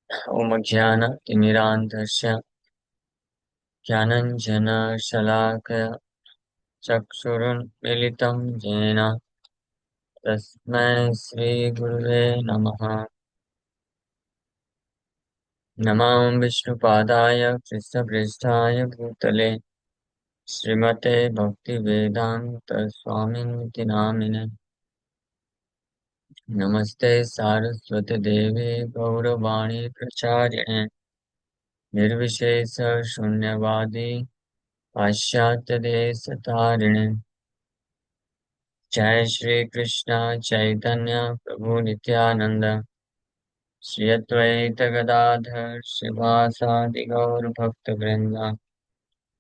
ॐ ज्ञानतिमिरान्धस्य ज्ञानञ्जनशलाकया चक्षुरुन्मीलितं येन तस्मै श्रीगुरुवे नमः। नमो विष्णुपादाय कृष्णप्रेष्ठाय भूतले श्रीमते भक्तिवेदान्तस्वामिनिति नामिने। नमस्ते सारस्वती देवे गौरवाणी प्रचारिणे निर्विशेषशून्यवादी पाश्चात्यदेशतारिणे। जय श्री कृष्ण चैतन्य प्रभु नित्यानंद श्री अद्वैत गदाधर श्रीवासादि गौर भक्त वृंदा।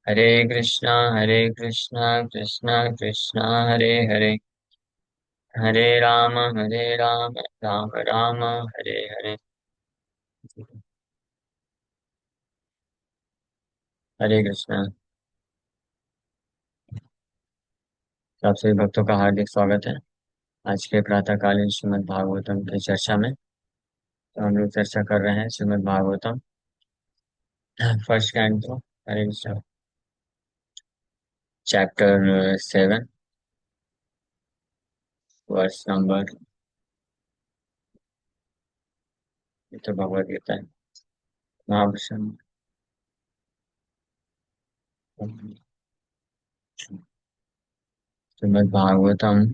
हरे कृष्णा कृष्णा कृष्णा हरे हरे, हरे राम राम राम हरे हरे। हरे कृष्णा। आप सभी भक्तों का हार्दिक स्वागत है आज के प्रातःकालीन श्रीमद् भागवतम की चर्चा में। तो हम लोग चर्चा कर रहे हैं श्रीमद् भागवतम फर्स्ट कैंटो। हरे कृष्णा। चैप्टर 7 वर्ष नंबर, ये तो भगवद गीता है। महाभारत श्रीमद् भागवतम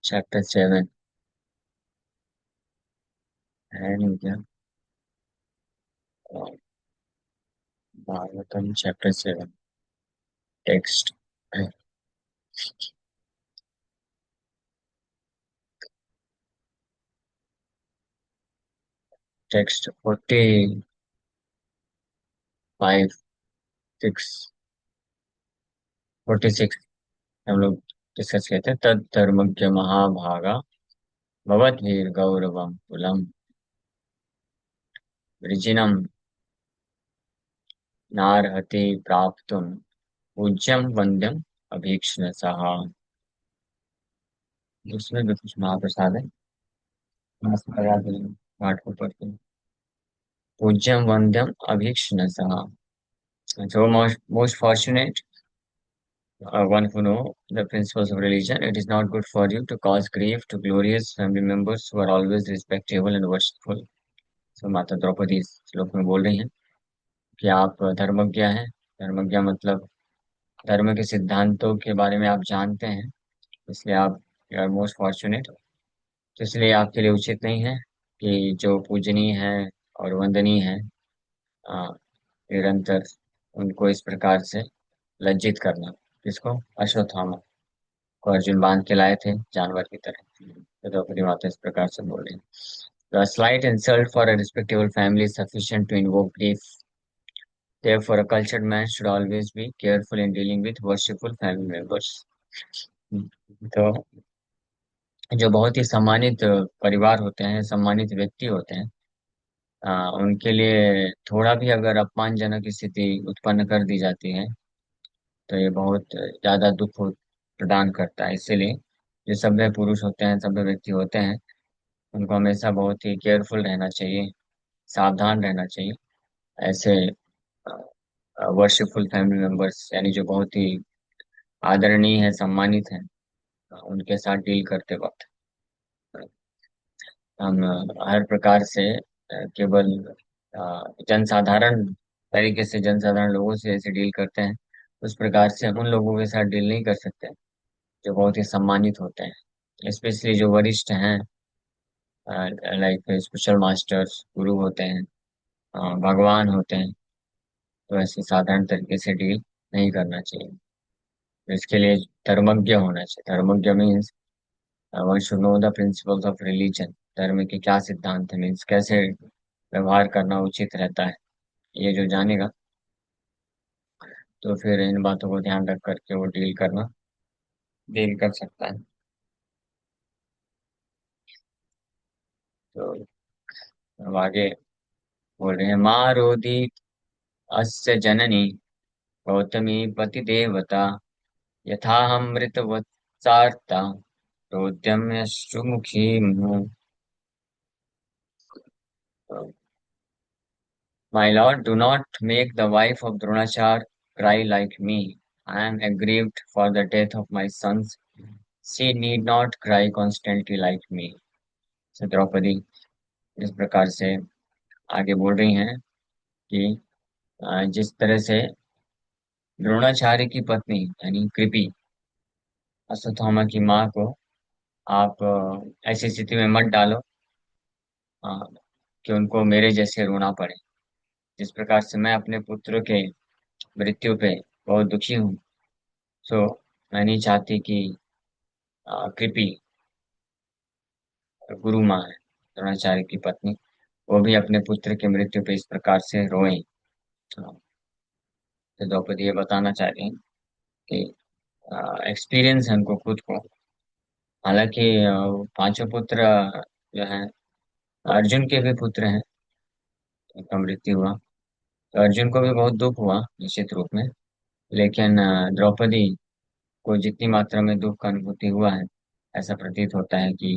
चैप्टर 7 है नहीं क्या? और भागवतम चैप्टर 7 टेक्स्ट, टेक्स्ट 46 हम लोग डिस्कस किए थे। तद धर्मज्ञ महाभागा भवद्भिर्गौरवं कुलम् वृजिनं नार्हति प्राप्तुं पूज्यं वन्द्यम् अभीक्ष्णसः। इसमें भी कुछ महाप्रसाद है। पाठ को पढ़ते हैं। पूज्यं वन्द्यम् अभीक्ष्णसः। So most fortunate one who know the principles of religion, it is not good for you to cause grief to glorious family members who are always respectable and worshipful. So माता द्रौपदी इस श्लोक में बोल रही हैं कि आप धर्मज्ञ हैं। धर्मज्ञ मतलब धर्म के सिद्धांतों के बारे में आप जानते हैं, इसलिए आप यू आर मोस्ट फॉर्चुनेट। तो इसलिए आपके लिए उचित नहीं है कि जो पूजनीय है और वंदनीय है अ, निरंतर उनको इस प्रकार से लज्जित करना। किसको? अश्वत्थामा को अर्जुन बांध के लाए थे जानवर की तरह। तो द्रौपदी माता इस प्रकार से बोल रही हैं। The slight insult for a respectable family is sufficient to invoke grief. Therefore, a cultured man should always be careful in dealing with worshipful family members. तो जो बहुत ही सम्मानित परिवार होते हैं, सम्मानित व्यक्ति होते हैं, उनके लिए थोड़ा भी अगर अपमानजनक स्थिति उत्पन्न कर दी जाती है तो ये बहुत ज्यादा प्रदान करता है। इसीलिए जो सभ्य पुरुष होते हैं, सभ्य व्यक्ति होते हैं, उनको हमेशा बहुत ही केयरफुल रहना चाहिए, सावधान रहना चाहिए। ऐसे वर्शिपफुल फैमिली मेंबर्स यानी जो बहुत ही आदरणीय है, सम्मानित है, उनके साथ डील करते वक्त हम हर प्रकार से केवल जनसाधारण तरीके से जनसाधारण लोगों से ऐसे डील करते हैं, उस प्रकार से हम उन लोगों के साथ डील नहीं कर सकते जो बहुत ही सम्मानित होते हैं, स्पेशली जो वरिष्ठ हैं, लाइक स्पिरिचुअल मास्टर्स, गुरु होते हैं, भगवान होते हैं। तो ऐसे साधारण तरीके से डील नहीं करना चाहिए। तो इसके लिए धर्मज्ञ होना चाहिए। धर्मज्ञ means one should know the principles of religion. धर्म के क्या सिद्धांत है, मीन्स कैसे व्यवहार करना उचित रहता है, ये जो जानेगा तो फिर इन बातों को ध्यान रख करके वो डील कर सकता है। तो अब आगे बोल रहे हैं, माँ रोदित अस्य जननी गौतमी पति देवता यथाहमृतवत् सार्ता रोद्यम्यश्रुमुखी। My lord, do not make the wife of Dronachar cry like me. I am aggrieved for the death of my sons. She need not cry constantly like me. So Draupadi इस प्रकार से आगे बोल रही हैं कि जिस तरह से द्रोणाचार्य की पत्नी यानी कृपि अश्वत्थामा की माँ को आप ऐसी स्थिति में मत डालो अ, कि उनको मेरे जैसे रोना पड़े। जिस प्रकार से मैं अपने पुत्र के मृत्यु पे बहुत दुखी हूँ, सो मैं नहीं चाहती कि कृपि गुरु माँ है द्रोणाचार्य की पत्नी, वो भी अपने पुत्र की मृत्यु पे इस प्रकार से रोए। तो द्रौपदी ये बताना चाह रही हैं कि एक्सपीरियंस है उनको खुद को। हालांकि पांचों पुत्र जो हैं अर्जुन के भी पुत्र हैं, उनका मृत्यु हुआ तो अर्जुन को भी बहुत दुख हुआ निश्चित रूप में। लेकिन द्रौपदी को जितनी मात्रा में दुख का अनुभूति हुआ है, ऐसा प्रतीत होता है कि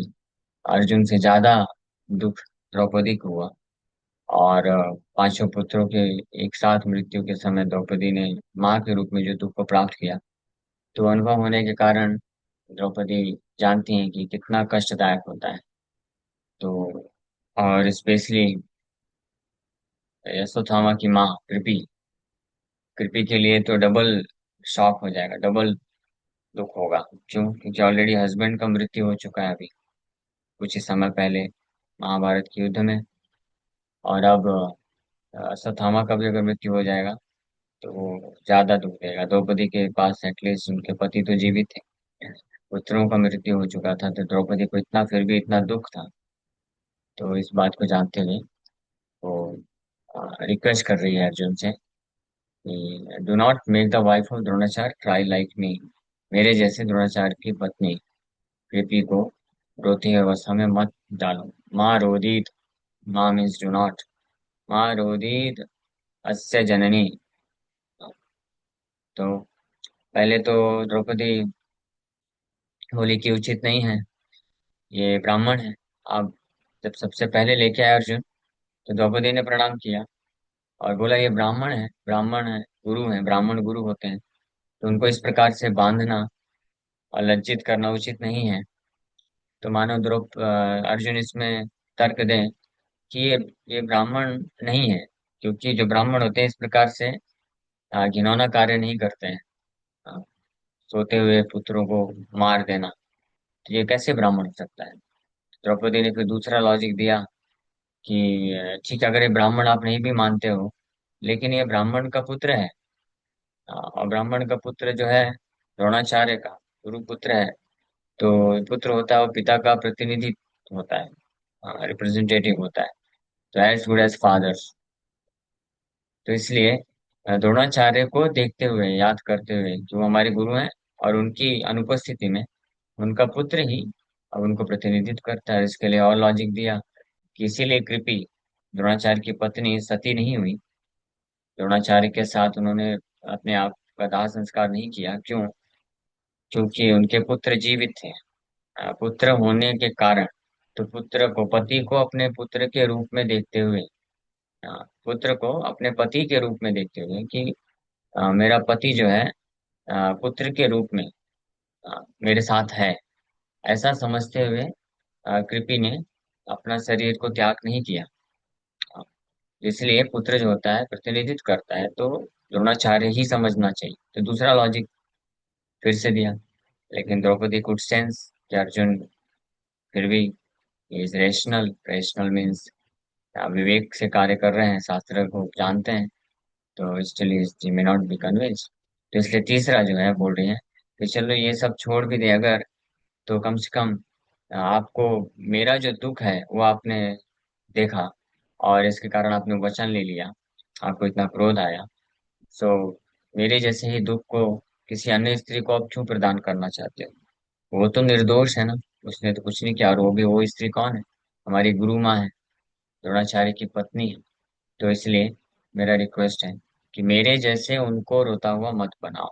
अर्जुन से ज्यादा दुख द्रौपदी को हुआ। और पांचों पुत्रों के एक साथ मृत्यु के समय द्रौपदी ने माँ के रूप में जो दुख को प्राप्त किया, तो अनुभव होने के कारण द्रौपदी जानती हैं कि कितना कष्टदायक होता है। तो और स्पेशली यशोथामा की माँ कृपि, कृपि के लिए तो डबल शॉक हो जाएगा, डबल दुख होगा। क्यों? क्योंकि ऑलरेडी हस्बैंड का मृत्यु हो चुका है अभी कुछ ही समय पहले महाभारत के युद्ध में। और अब अश्वत्थामा का भी अगर मृत्यु हो जाएगा तो वो ज्यादा दुख देगा। द्रौपदी के पास एटलीस्ट उनके पति तो जीवित थे, पुत्रों का मृत्यु हो चुका था, तो द्रौपदी को इतना फिर भी इतना दुख था। तो इस बात को जानते हुए वो रिक्वेस्ट कर रही है अर्जुन से कि do not make the wife of Dronacharya try like me. मेरे जैसे द्रोणाचार्य की पत्नी कृपि को रोती अवस्था में मत डालो। माँ रोदीत, माँ मीन्स डू नॉट, माँ रोदीत अस्य जननी। तो पहले तो द्रौपदी बोली कि उचित नहीं है, ये ब्राह्मण है। अब जब सबसे पहले लेके आया अर्जुन, तो द्रौपदी ने प्रणाम किया और बोला ये ब्राह्मण है, गुरु है, ब्राह्मण गुरु होते हैं, तो उनको इस प्रकार से बांधना और लज्जित करना उचित नहीं है। तो मानो अर्जुन इसमें तर्क दें कि ये ब्राह्मण नहीं है, क्योंकि जो ब्राह्मण होते हैं इस प्रकार से घिनौना कार्य नहीं करते हैं। अ, सोते हुए पुत्रों को मार देना, तो ये कैसे ब्राह्मण हो सकता है? द्रौपदी ने फिर दूसरा लॉजिक दिया कि ठीक है, अगर ये ब्राह्मण आप नहीं भी मानते हो, लेकिन ये ब्राह्मण का पुत्र है। और ब्राह्मण का पुत्र जो है द्रोणाचार्य का गुरु पुत्र है, तो पुत्र होता है वो पिता का प्रतिनिधि होता है, रिप्रेजेंटेटिव होता है, तो एज गुड एज फादर्स। तो इसलिए द्रोणाचार्य को देखते हुए, याद करते हुए कि वो हमारे गुरु हैं और उनकी अनुपस्थिति में उनका पुत्र ही अब उनको प्रतिनिधित्व करता है। इसके लिए और लॉजिक दिया कि इसीलिए कृपि द्रोणाचार्य की पत्नी सती नहीं हुई, द्रोणाचार्य के साथ उन्होंने अपने आप का दाह संस्कार नहीं किया। क्यों? क्योंकि उनके पुत्र जीवित थे। पुत्र होने के कारण, तो पुत्र को, पति को अपने पुत्र के रूप में देखते हुए, पुत्र को अपने पति के रूप में देखते हुए कि मेरा पति जो है पुत्र के रूप में मेरे साथ है, ऐसा समझते हुए कृपि ने अपना शरीर को त्याग नहीं किया। अ, इसलिए पुत्र जो होता है प्रतिनिधित्व करता है, तो द्रोणाचार्य ही समझना चाहिए। तो दूसरा लॉजिक फिर से दिया, लेकिन द्रौपदी कुड सेंस कि अर्जुन फिर भी इज रेशनल, रेशनल मीन्स विवेक से कार्य कर रहे हैं, शास्त्र को जानते हैं, तो still he may not be convinced. तो इसलिए तीसरा जो है बोल रही है कि चलो ये सब छोड़ भी दे अगर, तो कम से कम आपको मेरा जो दुख है वो आपने देखा और इसके कारण आपने वचन ले लिया, आपको इतना क्रोध आया। सो मेरे जैसे ही दुख को किसी अन्य स्त्री को आप क्यों प्रदान करना चाहते हो? वो तो निर्दोष है ना, उसने तो कुछ नहीं किया। और वो भी, वो स्त्री कौन है? हमारी गुरु माँ है, द्रोणाचार्य की पत्नी है। तो इसलिए मेरा रिक्वेस्ट है कि मेरे जैसे उनको रोता हुआ मत बनाओ।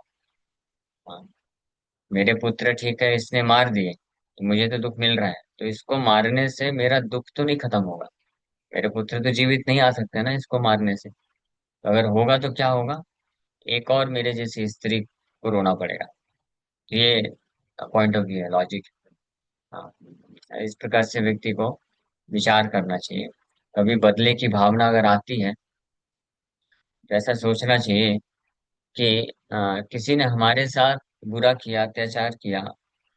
हाँ, मेरे पुत्र ठीक है इसने मार दिए, तो मुझे तो दुख मिल रहा है, तो इसको मारने से मेरा दुख तो नहीं खत्म होगा। मेरे पुत्र तो जीवित नहीं आ सकते ना इसको मारने से। तो अगर होगा तो क्या होगा, एक और मेरे जैसी स्त्री को रोना पड़ेगा। ये पॉइंट ऑफ व्यू है, लॉजिक। हाँ, इस प्रकार से व्यक्ति को विचार करना चाहिए। कभी बदले की भावना अगर आती है तो ऐसा सोचना चाहिए कि किसी ने हमारे साथ बुरा किया, अत्याचार किया,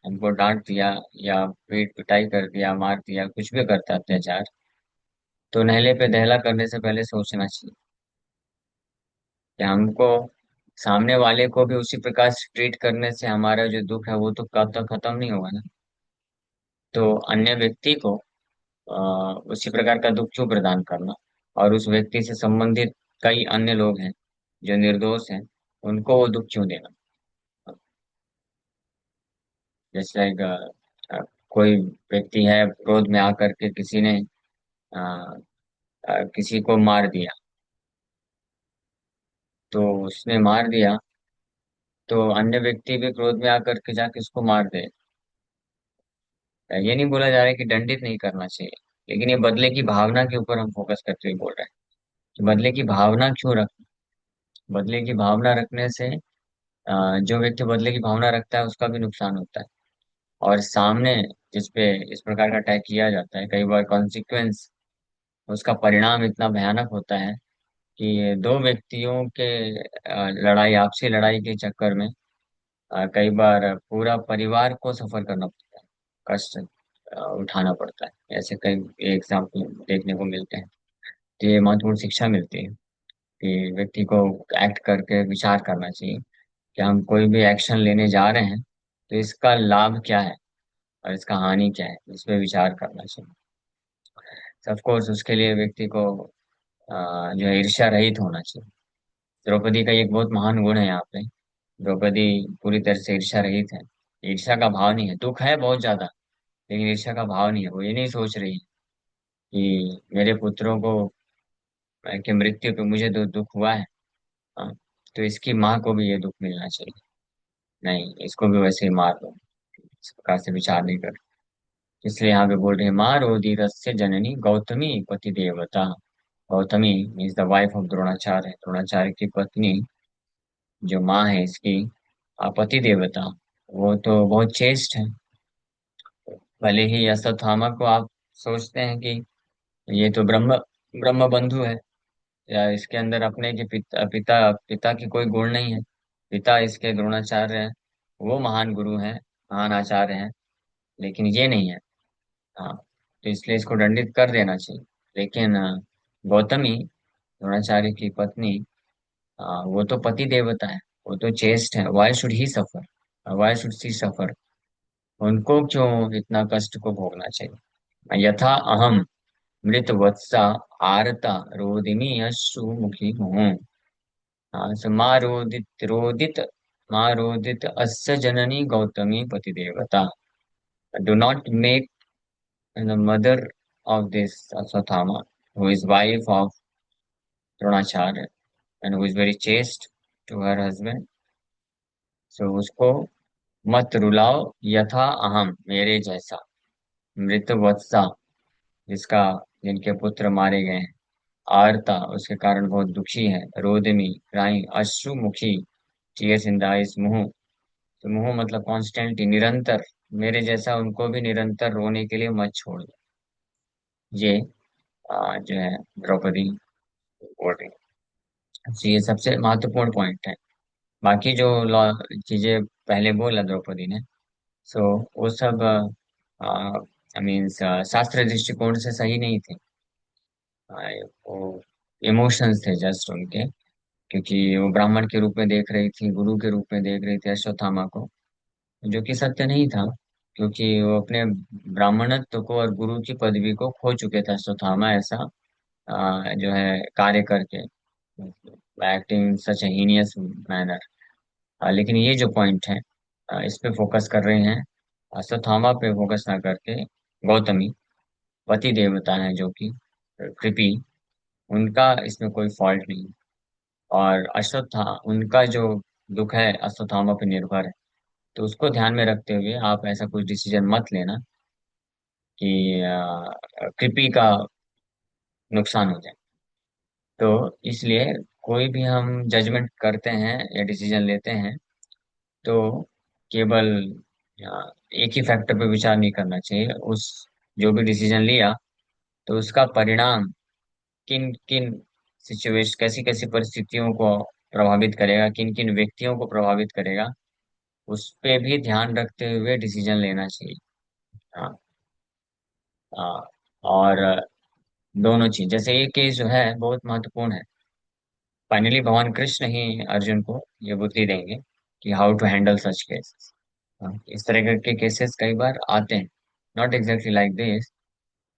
हमको डांट दिया या पीट पिटाई कर दिया, मार दिया, कुछ भी करता अत्याचार, तो नहले पे दहला करने से पहले सोचना चाहिए कि हमको सामने वाले को भी उसी प्रकार से ट्रीट करने से हमारा जो दुख है वो तो कब तक खत्म नहीं होगा ना। तो अन्य व्यक्ति को उसी प्रकार का दुख क्यों प्रदान करना, और उस व्यक्ति से संबंधित कई अन्य लोग हैं जो निर्दोष हैं, उनको वो दुख क्यों देना। जैसे लाइक कोई व्यक्ति है, क्रोध में आकर के किसी ने अ, किसी को मार दिया, तो उसने मार दिया, तो अन्य व्यक्ति भी क्रोध में आकर के जाके उसको मार दे। ये नहीं बोला जा रहा है कि दंडित नहीं करना चाहिए, लेकिन ये बदले की भावना के ऊपर हम फोकस करते हुए बोल रहे हैं कि बदले की भावना क्यों रख। बदले की भावना रखने से जो व्यक्ति बदले की भावना रखता है उसका भी नुकसान होता है। और सामने जिसपे इस प्रकार का अटैक किया जाता है, कई बार कॉन्सिक्वेंस, उसका परिणाम इतना भयानक होता है कि दो व्यक्तियों के लड़ाई, आपसी लड़ाई के चक्कर में कई बार पूरा परिवार को सफर करना पड़ता है, कष्ट उठाना पड़ता है। ऐसे कई एग्जाम्पल देखने को मिलते हैं। तो ये महत्वपूर्ण शिक्षा मिलती है कि व्यक्ति को एक्ट करके विचार करना चाहिए कि हम कोई भी एक्शन लेने जा रहे हैं तो इसका लाभ क्या है और इसका हानि क्या है, इस पे विचार करना चाहिए। ऑफ कोर्स उसके लिए व्यक्ति को जो है ईर्ष्या रहित होना चाहिए। द्रौपदी का एक बहुत महान गुण है यहाँ पे। द्रौपदी पूरी तरह से ईर्ष्या रहित है। ईर्ष्या का भाव नहीं है, दुख है बहुत ज्यादा, लेकिन ईर्ष्या का भाव नहीं है। वो ये नहीं सोच रही कि मेरे पुत्रों को की मृत्यु पे मुझे दुख हुआ है, हाँ, तो इसकी माँ को भी ये दुख मिलना चाहिए, नहीं इसको भी वैसे ही मार दो। इस प्रकार से विचार नहीं कर। इसलिए यहाँ पे बोल रहे हैं, माँ रोदिरस्य जननी गौतमी पति देवता। Gautami means the wife of Dronacharya, Dronacharya की पत्नी जो माँ है इसकी, पति देवता, वो तो बहुत चेस्ट है। भले ही अश्वत्थामा को आप सोचते हैं कि ये तो ब्रह्म ब्रह्म बंधु है, या इसके अंदर अपने के पिता पिता की कोई गुण नहीं है। पिता इसके द्रोणाचार्य हैं, वो महान गुरु हैं, महान आचार्य हैं, लेकिन ये नहीं है। हाँ, तो इसलिए इसको दंडित कर देना चाहिए। लेकिन गौतमी द्रोणाचार्य की पत्नी, वो तो पति देवता है, वो तो चेस्ट है, why should he suffer, why should she suffer. उनको क्यों इतना कष्ट को भोगना चाहिए। यथा अहम मृत वत्सा आरता रोदिनी अश्रु मुखी हूँ। हाँ, so माँ रोदित रोदित, माँ रोदित अस्य जननी गौतमी पति देवता। Do not make the mother of this Aswathama, who is wife of Dronacharya and who is very chaste to her husband. So उसको मत रुलाओ, यथा अहम मेरे जैसा, मृत वत्सा जिसका, जिनके पुत्र मारे गए हैं, आर्ता उसके कारण बहुत दुखी है, रोदमी क्राइंग, अश्रु मुखी, टीयर्स इन द आईज, मुंह, तो मुंह मतलब कॉन्स्टेंटली, निरंतर, मेरे जैसा उनको भी निरंतर रोने के लिए मत छोड़ दो। ये जो है द्रौपदी बोल रही है। तो ये सबसे महत्वपूर्ण पॉइंट है। बाकी जो लॉ चीजें पहले बोला द्रौपदी ने, सो वो सब आई मीन्स शास्त्र दृष्टिकोण से सही नहीं थे। वो इमोशंस थे जस्ट उनके, क्योंकि वो ब्राह्मण के रूप में देख रही थी, गुरु के रूप में देख रही थी अश्वत्थामा को, जो कि सत्य नहीं था। क्योंकि वो अपने ब्राह्मणत्व को और गुरु की पदवी को खो चुके थे अश्वत्थामा, ऐसा जो है कार्य करके, एक्टिंग सच हीनियस मैनर। लेकिन ये जो पॉइंट है, इस पे फोकस कर रहे हैं, अश्वत्थामा पे फोकस ना करके गौतमी पति देवता है जो कि कृपी, उनका इसमें कोई फॉल्ट नहीं। और उनका जो दुख है अश्वत्थामा पे निर्भर है। तो उसको ध्यान में रखते हुए आप ऐसा कुछ डिसीजन मत लेना कि कृपी का नुकसान हो जाए। तो इसलिए कोई भी हम जजमेंट करते हैं या डिसीजन लेते हैं, तो केवल एक ही फैक्टर पे विचार नहीं करना चाहिए। उस जो भी डिसीजन लिया, तो उसका परिणाम किन किन सिचुएशन, कैसी कैसी परिस्थितियों को प्रभावित करेगा, किन किन व्यक्तियों को प्रभावित करेगा, उस पे भी ध्यान रखते हुए डिसीजन लेना चाहिए। हाँ। हाँ, और दोनों चीज, जैसे ये केस जो है बहुत महत्वपूर्ण है। फाइनली भगवान कृष्ण ही अर्जुन को ये बुद्धि देंगे कि how to handle such cases. इस तरह के केसेस कई बार आते हैं, नॉट एग्जैक्टली लाइक दिस,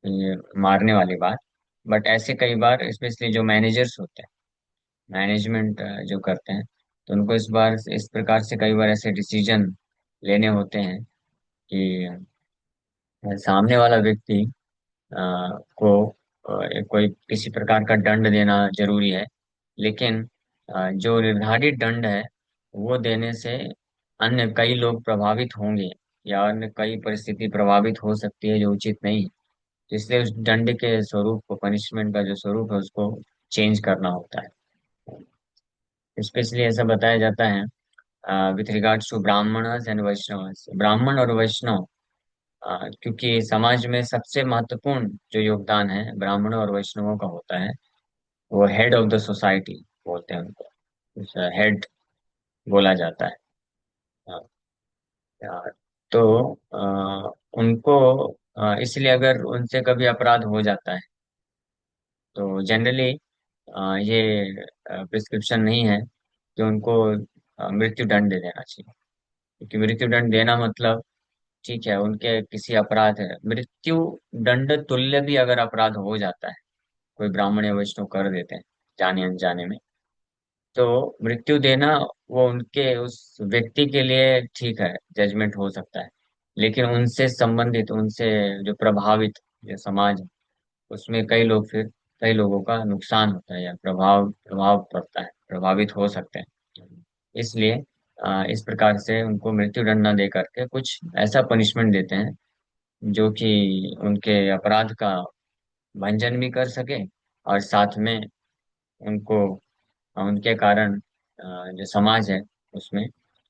ये मारने वाली बात, बट ऐसे कई बार स्पेशली जो मैनेजर्स होते हैं, मैनेजमेंट जो करते हैं, तो उनको इस प्रकार से कई बार ऐसे डिसीजन लेने होते हैं कि सामने वाला व्यक्ति को कोई किसी प्रकार का दंड देना जरूरी है, लेकिन जो निर्धारित दंड है वो देने से अन्य कई लोग प्रभावित होंगे, या अन्य कई परिस्थिति प्रभावित हो सकती है जो उचित नहीं है। तो इसलिए उस दंड के स्वरूप को, पनिशमेंट का जो स्वरूप है उसको चेंज करना होता है। स्पेशली ऐसा बताया जाता है with regards to Brahmans and Vaishnav. ब्राह्मण और वैष्णव, क्योंकि समाज में सबसे महत्वपूर्ण जो योगदान है ब्राह्मणों और वैष्णवों का होता है, वो हेड ऑफ द सोसाइटी बोलते हैं उनको, हेड बोला जाता है। हाँ, हाँ, तो उनको इसलिए अगर उनसे कभी अपराध हो जाता है, तो जनरली ये प्रिस्क्रिप्शन नहीं है कि उनको मृत्यु दंड दे देना चाहिए। क्योंकि मृत्यु दंड देना मतलब, ठीक है, उनके किसी अपराध है, मृत्यु दंड तुल्य भी अगर अपराध हो जाता है, कोई ब्राह्मण या वैष्णव कर देते हैं जाने अनजाने में, तो मृत्यु देना वो उनके उस व्यक्ति के लिए ठीक है, जजमेंट हो सकता है। लेकिन उनसे संबंधित, उनसे जो प्रभावित जो समाज है, उसमें कई लोग, फिर कई लोगों का नुकसान होता है या प्रभाव प्रभाव पड़ता है, प्रभावित हो सकते हैं। इसलिए इस प्रकार से उनको मृत्यु दंड न दे करके कुछ ऐसा पनिशमेंट देते हैं जो कि उनके अपराध का भंजन भी कर सके, और साथ में उनको उनके कारण जो समाज है उसमें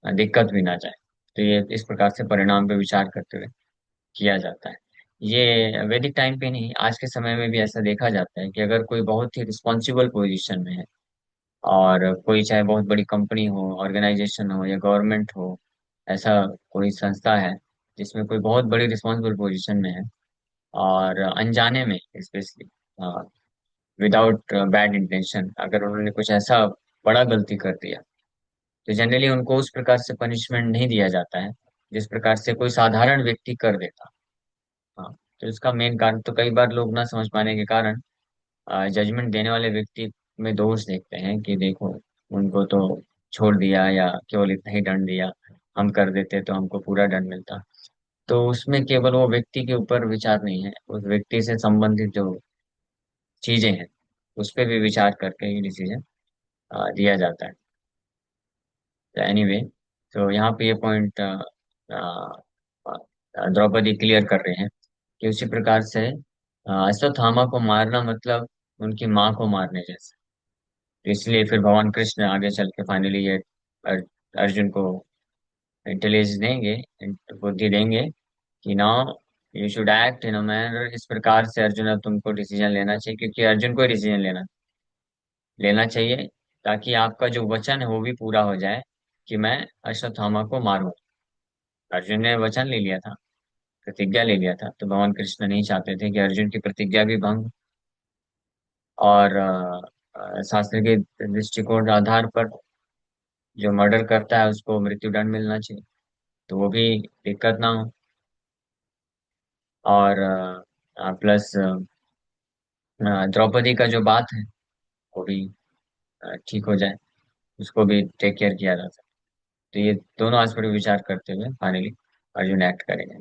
दिक्कत भी ना जाए। तो ये इस प्रकार से परिणाम पे विचार करते हुए किया जाता है। ये वैदिक टाइम पे नहीं, आज के समय में भी ऐसा देखा जाता है कि अगर कोई बहुत ही रिस्पॉन्सिबल पोजीशन में है, और कोई चाहे बहुत बड़ी कंपनी हो, ऑर्गेनाइजेशन हो या गवर्नमेंट हो, ऐसा कोई संस्था है जिसमें कोई बहुत बड़ी रिस्पॉन्सिबल पोजीशन में है, और अनजाने में स्पेशली, विदाउट बैड इंटेंशन, अगर उन्होंने कुछ ऐसा बड़ा गलती कर दिया, तो जनरली उनको उस प्रकार से पनिशमेंट नहीं दिया जाता है जिस प्रकार से कोई साधारण व्यक्ति कर देता। हाँ। तो इसका मेन कारण, तो कई बार लोग ना समझ पाने के कारण जजमेंट देने वाले व्यक्ति में दोष देखते हैं कि देखो, उनको तो छोड़ दिया या केवल इतना ही दंड दिया, हम कर देते तो हमको पूरा दंड मिलता। तो उसमें केवल वो व्यक्ति के ऊपर विचार नहीं है, उस व्यक्ति से संबंधित जो चीजें हैं उस पर भी विचार करके ही डिसीजन दिया जाता है। तो एनीवे, तो यहाँ पे ये पॉइंट द्रौपदी क्लियर कर रहे हैं कि उसी प्रकार से अश्वत्थामा को मारना मतलब उनकी माँ को मारने जैसा। तो इसलिए फिर भगवान कृष्ण आगे चल के फाइनली ये अर्जुन को इंटेलिजेंस देंगे, बुद्धि देंगे कि now you should act in a manner. इस प्रकार से अर्जुन, अब तुमको डिसीजन लेना चाहिए, क्योंकि अर्जुन को ही डिसीजन लेना लेना चाहिए, ताकि आपका जो वचन है वो भी पूरा हो जाए कि मैं अश्वत्थामा को मारूं। अर्जुन ने वचन ले लिया था, प्रतिज्ञा ले लिया था, तो भगवान कृष्ण नहीं चाहते थे कि अर्जुन की प्रतिज्ञा भी भंग, और शास्त्र के दृष्टिकोण के आधार पर जो मर्डर करता है उसको मृत्युदंड मिलना चाहिए, तो वो भी दिक्कत ना हो। और प्लस द्रौपदी का जो बात है वो भी ठीक हो जाए, उसको भी टेक केयर किया जा सकता। तो ये दोनों एस्पेक्ट पर विचार करते हुए फाइनली अर्जुन एक्ट करेंगे।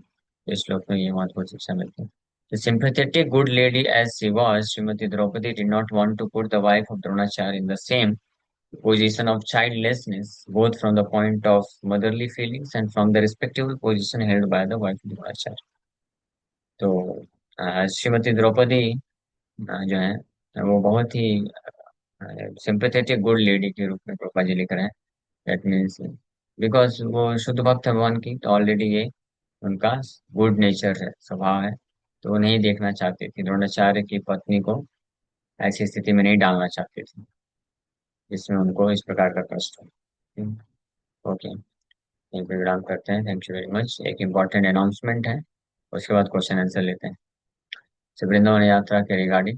इस श्लोक में ये महत्वपूर्ण शिक्षा मिलती है। The sympathetic good lady as she was, Srimati Draupadi did not want to put the wife of Dronacharya in the same position of childlessness, both from the point of motherly feelings and from the respectable position held by the wife of the Acharya. तो श्रीमती द्रौपदी जो है वो बहुत ही sympathetic good lady के रूप में प्रोपा जी लिख रहे हैं। दैट मीन्स बिकॉज वो शुद्ध भक्त है भगवान की, तो ऑलरेडी ये उनका गुड नेचर है, स्वभाव है। तो वो नहीं देखना चाहते थे, द्रोणाचार्य की पत्नी को ऐसी स्थिति में नहीं डालना चाहते थे जिसमें उनको इस प्रकार का कष्ट हो। ओके, यहीं पे विराम करते हैं। Thank you very much. एक इम्पॉर्टेंट अनाउंसमेंट है, उसके बाद क्वेश्चन आंसर लेते हैं। वृंदावन यात्रा के रिगार्डिंग